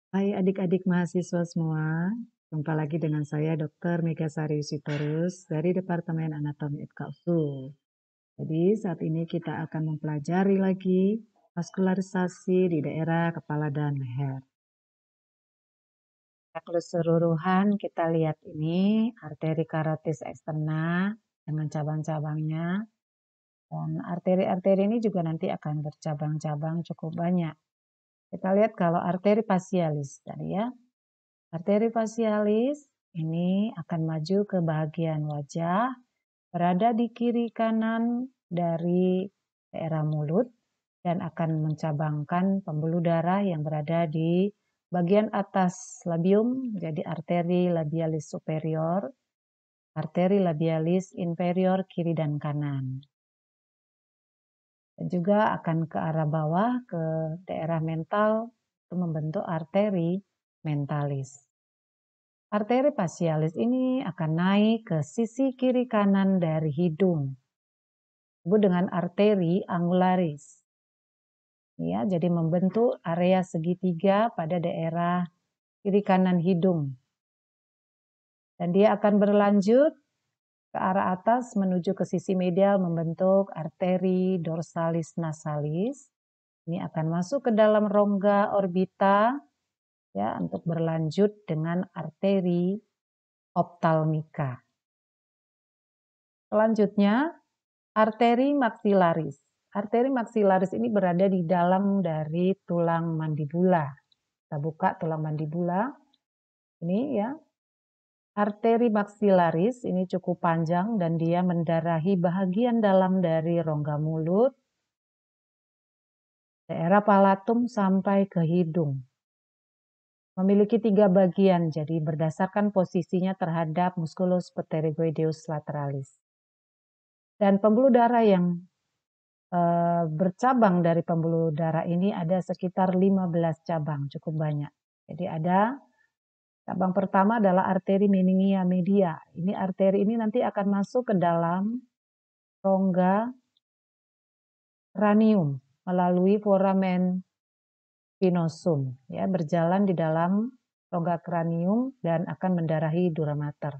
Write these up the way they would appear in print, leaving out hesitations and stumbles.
Hai adik-adik mahasiswa semua, jumpa lagi dengan saya Dr. Megasari Sitorus dari Departemen Anatomi FKUSU. Jadi saat ini kita akan mempelajari lagi vaskularisasi di daerah kepala dan leher. Keseluruhan kita lihat ini arteri karotis eksterna dengan cabang-cabangnya. Dan arteri-arteri ini juga nanti akan bercabang-cabang cukup banyak. Kita lihat kalau arteri facialis tadi ya. Arteri facialis ini akan maju ke bagian wajah, berada di kiri kanan dari daerah mulut, dan akan mencabangkan pembuluh darah yang berada di bagian atas labium, jadi arteri labialis superior, arteri labialis inferior kiri dan kanan. Dan juga akan ke arah bawah ke daerah mental untuk membentuk arteri mentalis. Arteri facialis ini akan naik ke sisi kiri kanan dari hidung, disebut dengan arteri angularis. Ya, jadi membentuk area segitiga pada daerah kiri kanan hidung. Dan dia akan berlanjut ke arah atas menuju ke sisi medial membentuk arteri dorsalis nasalis. Ini akan masuk ke dalam rongga orbita ya untuk berlanjut dengan arteri optalmika. Selanjutnya, arteri maksilaris. Arteri maksilaris ini berada di dalam dari tulang mandibula. Kita buka tulang mandibula. Ini ya. Arteri maksilaris ini cukup panjang dan dia mendarahi bagian dalam dari rongga mulut, daerah palatum sampai ke hidung. Memiliki 3 bagian, jadi berdasarkan posisinya terhadap musculus pterygoideus lateralis. Dan pembuluh darah yang bercabang dari pembuluh darah ini ada sekitar 15 cabang, cukup banyak. Jadi ada cabang pertama adalah arteri meningia media. Ini arteri ini nanti akan masuk ke dalam rongga cranium melalui foramen spinosum, ya, berjalan di dalam rongga cranium dan akan mendarahi dura mater.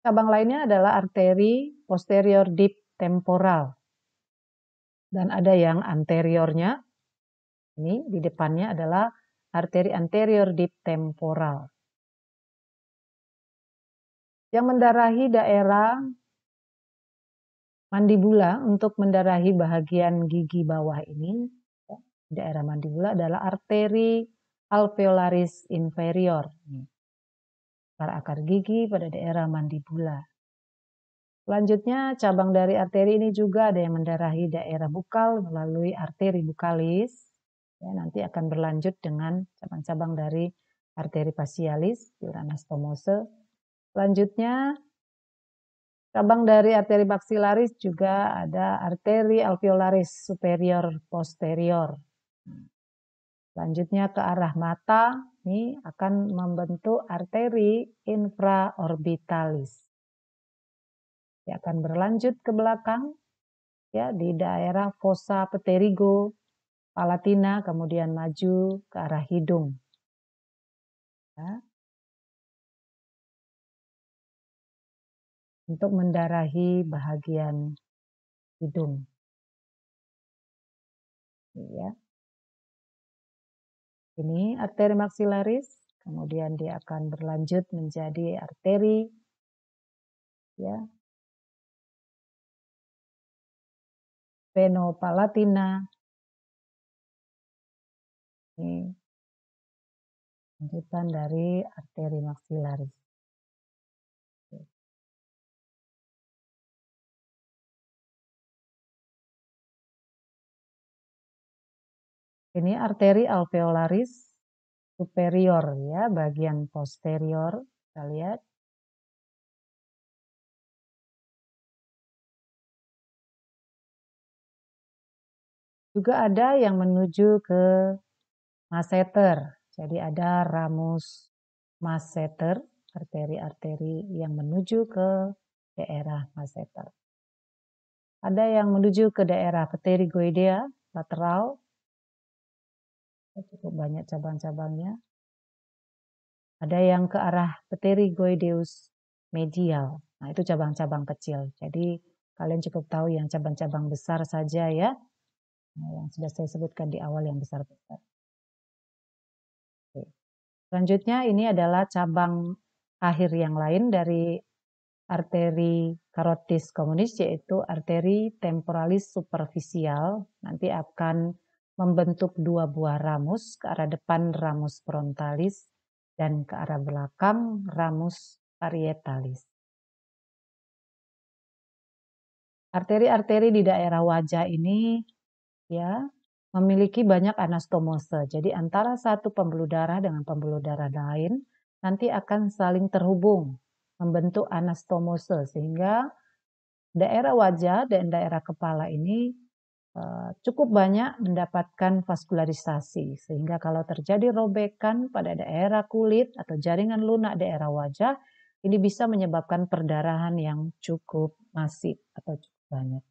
Cabang lainnya adalah arteri posterior deep temporal. Dan ada yang anteriornya, ini di depannya adalah arteri anterior deep temporal. Yang mendarahi daerah mandibula untuk mendarahi bagian gigi bawah ini, daerah mandibula adalah arteri alveolaris inferior. Akar gigi pada daerah mandibula. Selanjutnya cabang dari arteri ini juga ada yang mendarahi daerah bukal melalui arteri bukalis. Ya, nanti akan berlanjut dengan cabang-cabang dari arteri facialis, anastomosa. Selanjutnya cabang dari arteri maksilaris juga ada arteri alveolaris superior posterior. Selanjutnya ke arah mata, ini akan membentuk arteri infraorbitalis. Dia akan berlanjut ke belakang, ya di daerah fossa pterigo palatina, kemudian maju ke arah hidung. Ya. Untuk mendarahi bagian hidung. Ya. Ini arteri maksilaris, kemudian dia akan berlanjut menjadi arteri ya venopalatina. Ini lanjutan dari arteri maksilaris. Ini arteri alveolaris superior ya, bagian posterior. Kita lihat. Juga ada yang menuju ke masseter. Jadi ada ramus masseter, arteri-arteri yang menuju ke daerah masseter. Ada yang menuju ke daerah pterygoidea lateral. Cukup banyak cabang-cabangnya. Ada yang ke arah pterygoideus medial. Nah, itu cabang-cabang kecil. Jadi, kalian cukup tahu yang cabang-cabang besar saja ya. Nah, yang sudah saya sebutkan di awal yang besar-besar. Oke. Selanjutnya ini adalah cabang akhir yang lain dari arteri karotis komunis, yaitu arteri temporalis superficial. Nanti akan membentuk dua buah ramus, ke arah depan ramus frontalis dan ke arah belakang ramus parietalis. Arteri-arteri di daerah wajah ini ya memiliki banyak anastomose. Jadi antara satu pembuluh darah dengan pembuluh darah lain nanti akan saling terhubung membentuk anastomose, sehingga daerah wajah dan daerah kepala ini cukup banyak mendapatkan vaskularisasi, sehingga kalau terjadi robekan pada daerah kulit atau jaringan lunak daerah wajah, ini bisa menyebabkan perdarahan yang cukup masif atau cukup banyak.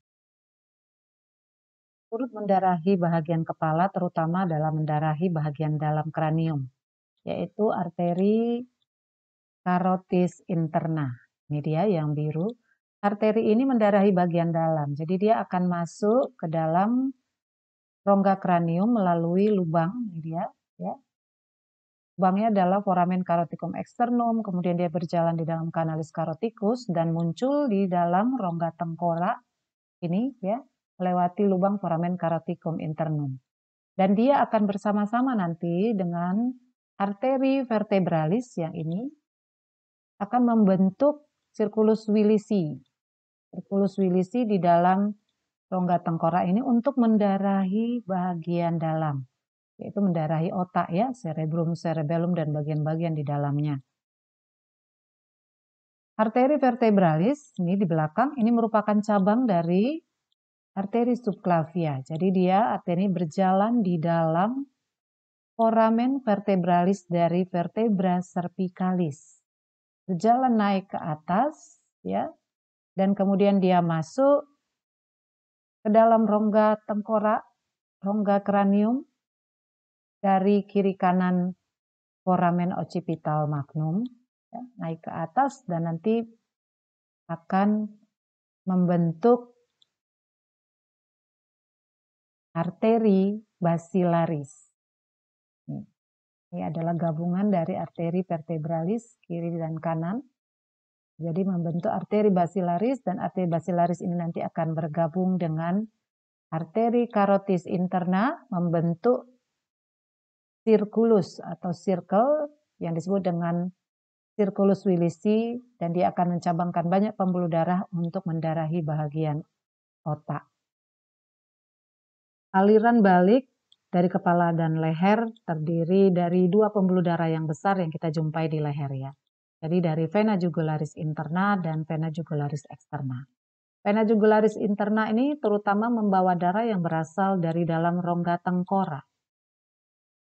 Turut mendarahi bagian kepala, terutama dalam mendarahi bagian dalam kranium, yaitu arteri karotis interna. Ini dia yang biru. Arteri ini mendarahi bagian dalam, jadi dia akan masuk ke dalam rongga kranium melalui lubang, ini dia, ya. Lubangnya adalah foramen caroticum externum, kemudian dia berjalan di dalam kanalis caroticus dan muncul di dalam rongga tengkorak ini, ya, melewati lubang foramen caroticum internum. Dan dia akan bersama-sama nanti dengan arteri vertebralis yang ini akan membentuk circulus Willisi. Circulus Willisi di dalam rongga tengkorak ini untuk mendarahi bagian dalam, yaitu mendarahi otak ya, cerebrum, cerebellum, dan bagian-bagian di dalamnya. Arteri vertebralis ini di belakang, ini merupakan cabang dari arteri subclavia. Jadi dia arteri berjalan di dalam foramen vertebralis dari vertebra cervicalis. Berjalan naik ke atas ya, dan kemudian dia masuk ke dalam rongga tengkorak, rongga kranium dari kiri kanan foramen occipital magnum, ya, naik ke atas dan nanti akan membentuk arteri basilaris. Ini adalah gabungan dari arteri vertebralis kiri dan kanan. Jadi membentuk arteri basilaris, dan arteri basilaris ini nanti akan bergabung dengan arteri karotis interna membentuk circulus atau circle yang disebut dengan circulus Willisi, dan dia akan mencabangkan banyak pembuluh darah untuk mendarahi bagian otak. Aliran balik dari kepala dan leher terdiri dari dua pembuluh darah yang besar yang kita jumpai di leher ya. Jadi dari vena jugularis interna dan vena jugularis externa. Vena jugularis interna ini terutama membawa darah yang berasal dari dalam rongga tengkorak.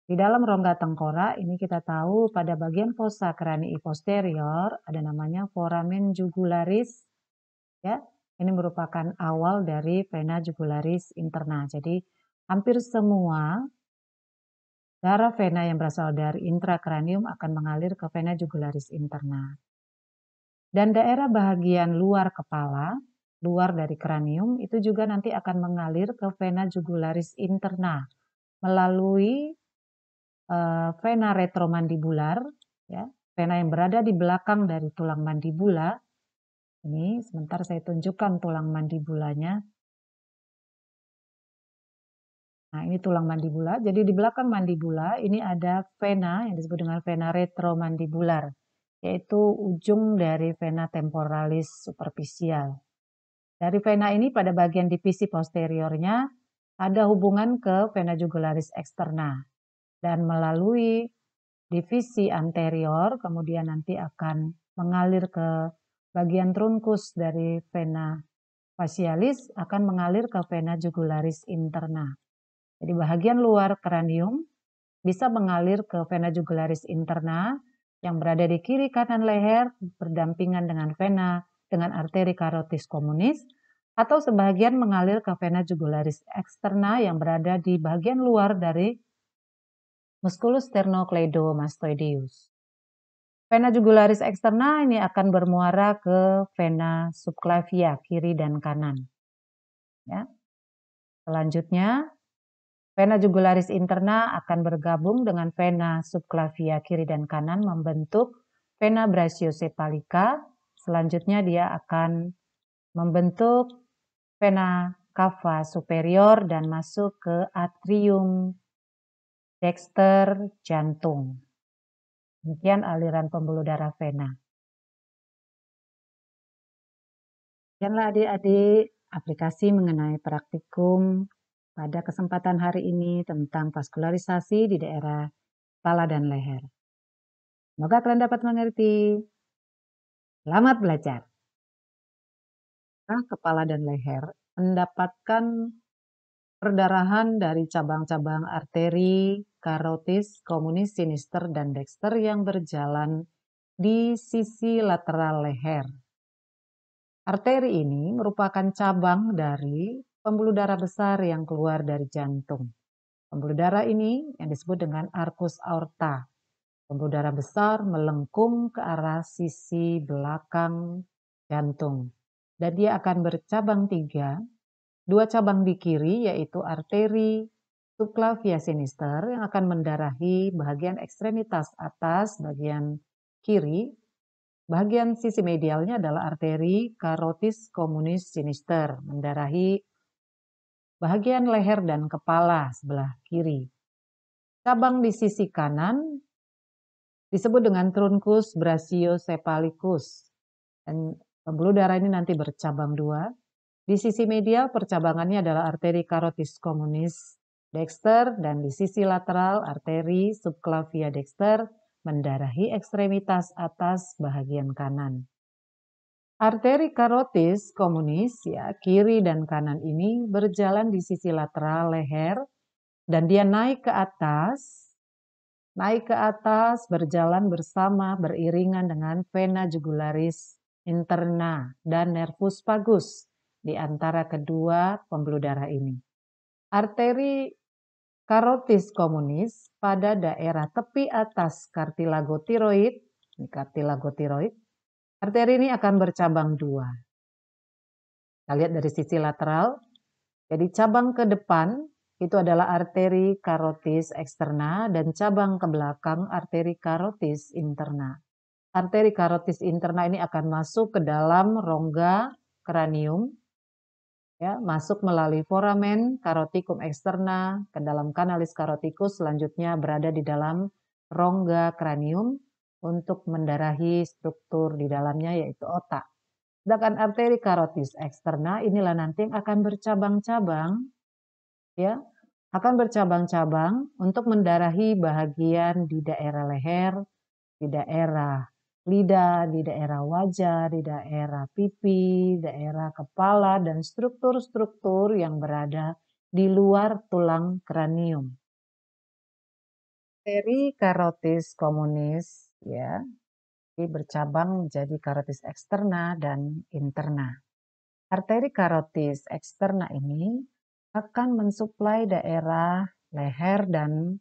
Di dalam rongga tengkorak ini kita tahu pada bagian fossa cranii posterior ada namanya foramen jugularis ya. Ini merupakan awal dari vena jugularis interna. Jadi hampir semua darah vena yang berasal dari intrakranium akan mengalir ke vena jugularis interna. Dan daerah bagian luar kepala, luar dari kranium, itu juga nanti akan mengalir ke vena jugularis interna melalui vena retromandibular, ya, vena yang berada di belakang dari tulang mandibula. Ini sebentar saya tunjukkan tulang mandibulanya. Nah, ini tulang mandibula. Jadi di belakang mandibula ini ada vena yang disebut dengan vena retromandibular, yaitu ujung dari vena temporalis superficial. Dari vena ini pada bagian divisi posteriornya ada hubungan ke vena jugularis externa, dan melalui divisi anterior kemudian nanti akan mengalir ke bagian trunkus dari vena facialis, akan mengalir ke vena jugularis interna. Jadi bagian luar kranium bisa mengalir ke vena jugularis interna yang berada di kiri kanan leher berdampingan dengan vena dengan arteri karotis communis, atau sebagian mengalir ke vena jugularis externa yang berada di bagian luar dari musculus sternocleidomastoideus. Vena jugularis eksterna ini akan bermuara ke vena subclavia kiri dan kanan. Ya. Selanjutnya, vena jugularis interna akan bergabung dengan vena subclavia kiri dan kanan membentuk vena brachiocephalica. Selanjutnya dia akan membentuk vena cava superior dan masuk ke atrium dexter jantung. Demikian aliran pembuluh darah vena. Demikianlah adik-adik aplikasi mengenai praktikum pada kesempatan hari ini tentang vaskularisasi di daerah kepala dan leher. Semoga kalian dapat mengerti. Selamat belajar. Nah, kepala dan leher mendapatkan perdarahan dari cabang-cabang arteri, karotis, komunis, sinister, dan dexter yang berjalan di sisi lateral leher. Arteri ini merupakan cabang dari pembuluh darah besar yang keluar dari jantung. Pembuluh darah ini yang disebut dengan arcus aorta. Pembuluh darah besar melengkung ke arah sisi belakang jantung. Dan dia akan bercabang 3. 2 cabang di kiri yaitu arteri subclavia sinister yang akan mendarahi bagian ekstremitas atas bagian kiri. Bagian sisi medialnya adalah arteri carotis communis sinister, mendarahi bagian leher dan kepala sebelah kiri. Cabang di sisi kanan disebut dengan truncus brachiocephalicus. Dan pembuluh darah ini nanti bercabang 2. Di sisi medial percabangannya adalah arteri carotis communis dexter dan di sisi lateral arteri subclavia dexter mendarahi ekstremitas atas bagian kanan. Arteri karotis communis ya kiri dan kanan ini berjalan di sisi lateral leher dan dia naik ke atas berjalan bersama beriringan dengan vena jugularis interna dan nervus vagus di antara kedua pembuluh darah ini. Arteri karotis communis pada daerah tepi atas kartilago tiroid, arteri ini akan bercabang 2. Kita lihat dari sisi lateral. Jadi cabang ke depan itu adalah arteri karotis eksterna dan cabang ke belakang arteri karotis interna. Arteri karotis interna ini akan masuk ke dalam rongga kranium, ya, masuk melalui foramen karotikum eksterna ke dalam kanalis karotikus, selanjutnya berada di dalam rongga kranium untuk mendarahi struktur di dalamnya yaitu otak. Sedangkan arteri karotis eksterna inilah nanti yang akan bercabang-cabang, ya, akan bercabang-cabang untuk mendarahi bagian di daerah leher, di daerah lidah, di daerah wajah, di daerah pipi, daerah kepala, dan struktur-struktur yang berada di luar tulang kranium. Arteri karotis communis, ya, bercabang menjadi karotis eksterna dan interna. Arteri karotis eksterna ini akan mensuplai daerah leher dan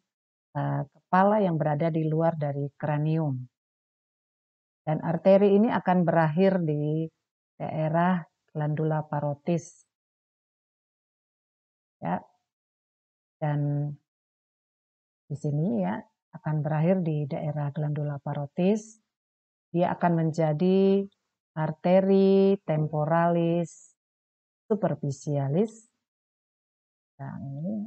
kepala yang berada di luar dari kranium. Dan arteri ini akan berakhir di daerah glandula parotis. Ya. Dan di sini ya akan berakhir di daerah glandula parotis. Dia akan menjadi arteri temporalis superficialis. Nah, ini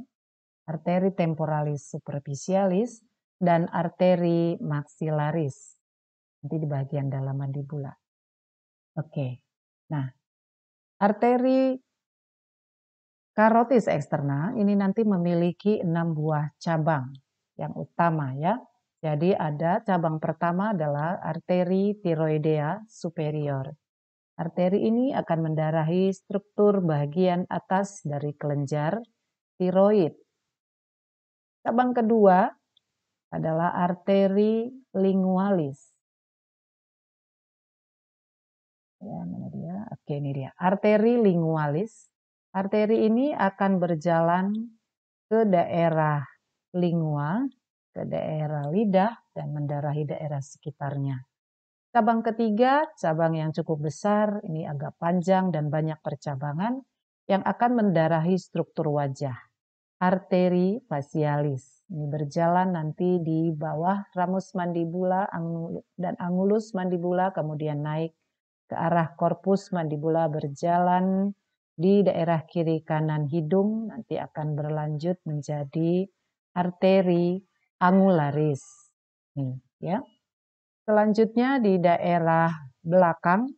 arteri temporalis superficialis dan arteri maxillaris. Nanti di bagian dalam mandibula. Oke. Nah, arteri karotis eksterna ini nanti memiliki 6 buah cabang yang utama ya. Jadi ada cabang pertama adalah arteri tiroidea superior. Arteri ini akan mendarahi struktur bagian atas dari kelenjar tiroid. Cabang kedua adalah arteri lingualis. Ya, mana dia? Oke, ini dia. Arteri lingualis. Arteri ini akan berjalan ke daerah lingua, ke daerah lidah, dan mendarahi daerah sekitarnya. Cabang ketiga, cabang yang cukup besar, ini agak panjang dan banyak percabangan, yang akan mendarahi struktur wajah. Arteri facialis. Ini berjalan nanti di bawah ramus mandibula dan angulus mandibula, kemudian naik ke arah korpus mandibula, berjalan di daerah kiri kanan hidung, nanti akan berlanjut menjadi arteri angularis. Nih, ya. Selanjutnya di daerah belakang,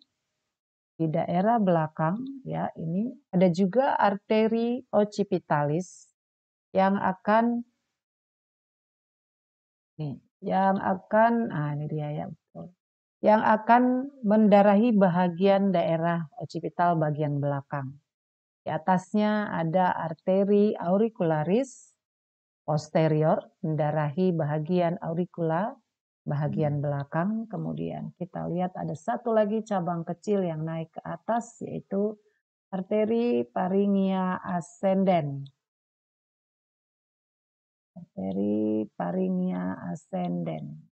ya ini ada juga arteri occipitalis yang akan ini dia ya, betul. Yang akan mendarahi bagian daerah occipital bagian belakang. Di atasnya ada arteri auricularis posterior, mendarahi bagian auricula bagian belakang. Kemudian kita lihat ada satu lagi cabang kecil yang naik ke atas, yaitu arteri pharyngia ascendens. Arteri pharyngia ascendens.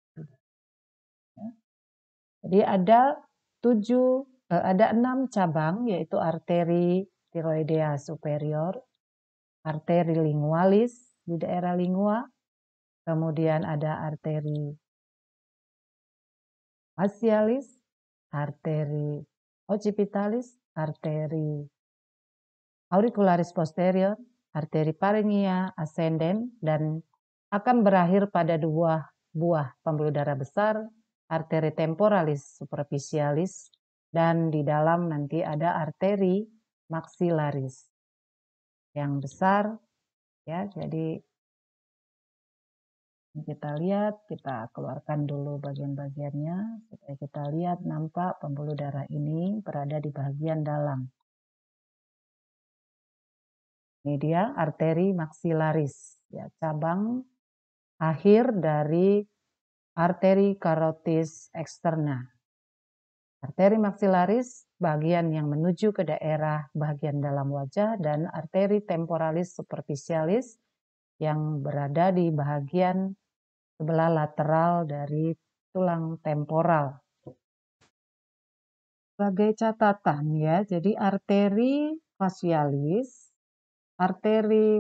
Jadi ada 6 cabang, yaitu arteri tiroidea superior, arteri lingualis di daerah lingua, kemudian ada arteri facialis, arteri occipitalis, arteri auricularis posterior, arteri pharyngia ascendens, dan akan berakhir pada 2 buah pembuluh darah besar, arteri temporalis superficialis, dan di dalam nanti ada arteri maxillaris yang besar, ya. Jadi kita lihat, kita keluarkan dulu bagian-bagiannya supaya kita lihat nampak pembuluh darah ini berada di bagian dalam. Ini dia arteri maxillaris, ya, cabang akhir dari arteri carotis externa. Arteri maxillaris bagian yang menuju ke daerah bagian dalam wajah, dan arteri temporalis superficialis yang berada di bagian sebelah lateral dari tulang temporal. Sebagai catatan ya, jadi arteri facialis, arteri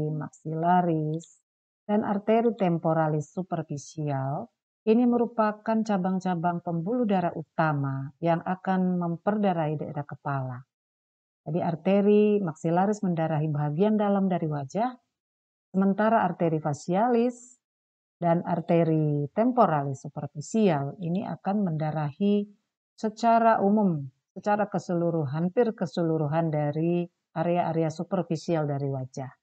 maxillaris, dan arteri temporalis superficial ini merupakan cabang-cabang pembuluh darah utama yang akan memperdarahi daerah kepala. Jadi arteri maxillaris mendarahi bagian dalam dari wajah, sementara arteri facialis dan arteri temporalis superficial ini akan mendarahi secara umum, secara keseluruhan, hampir keseluruhan dari area-area superficial dari wajah.